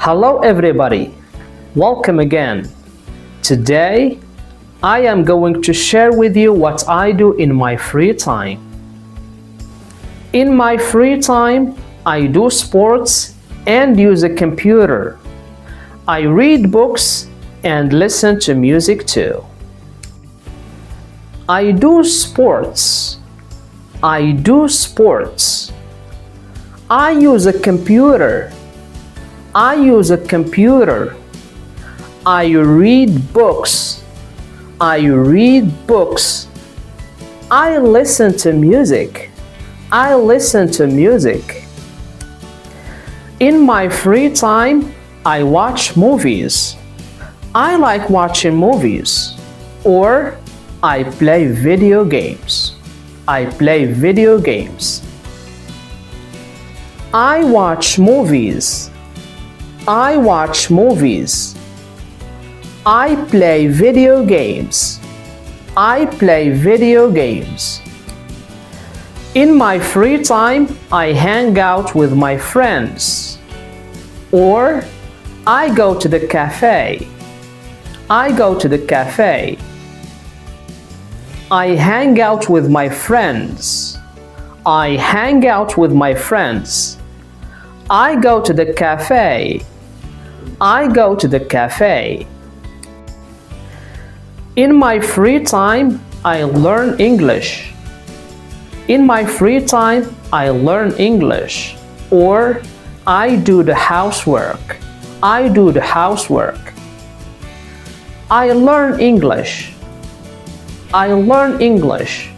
Hello everybody, welcome again. Today I am going to share with you what I do in my free time. In my free time, I do sports and use a computer. I read books and listen to music too. I do sports. I do sports. I use a computer. I use a computer. I read books. I read books. I listen to music. I listen to music. In my free time, I watch movies. I like watching movies. Or I play video games. I play video games. I watch movies. I watch movies. I play video games. I play video games. In my free time, I hang out with my friends. Or I go to the cafe. I go to the cafe. I hang out with my friends. I hang out with my friends. I go to the cafe. I go to the cafe. In my free time, I learn English. In my free time, I learn English. Or I do the housework. I do the housework. I learn English. I learn English.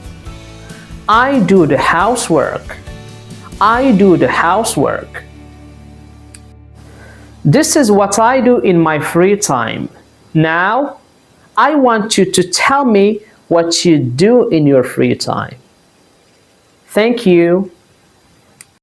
I do the housework. I do the housework. This is what I do in my free time. Now, I want you to tell me what you do in your free time. Thank you.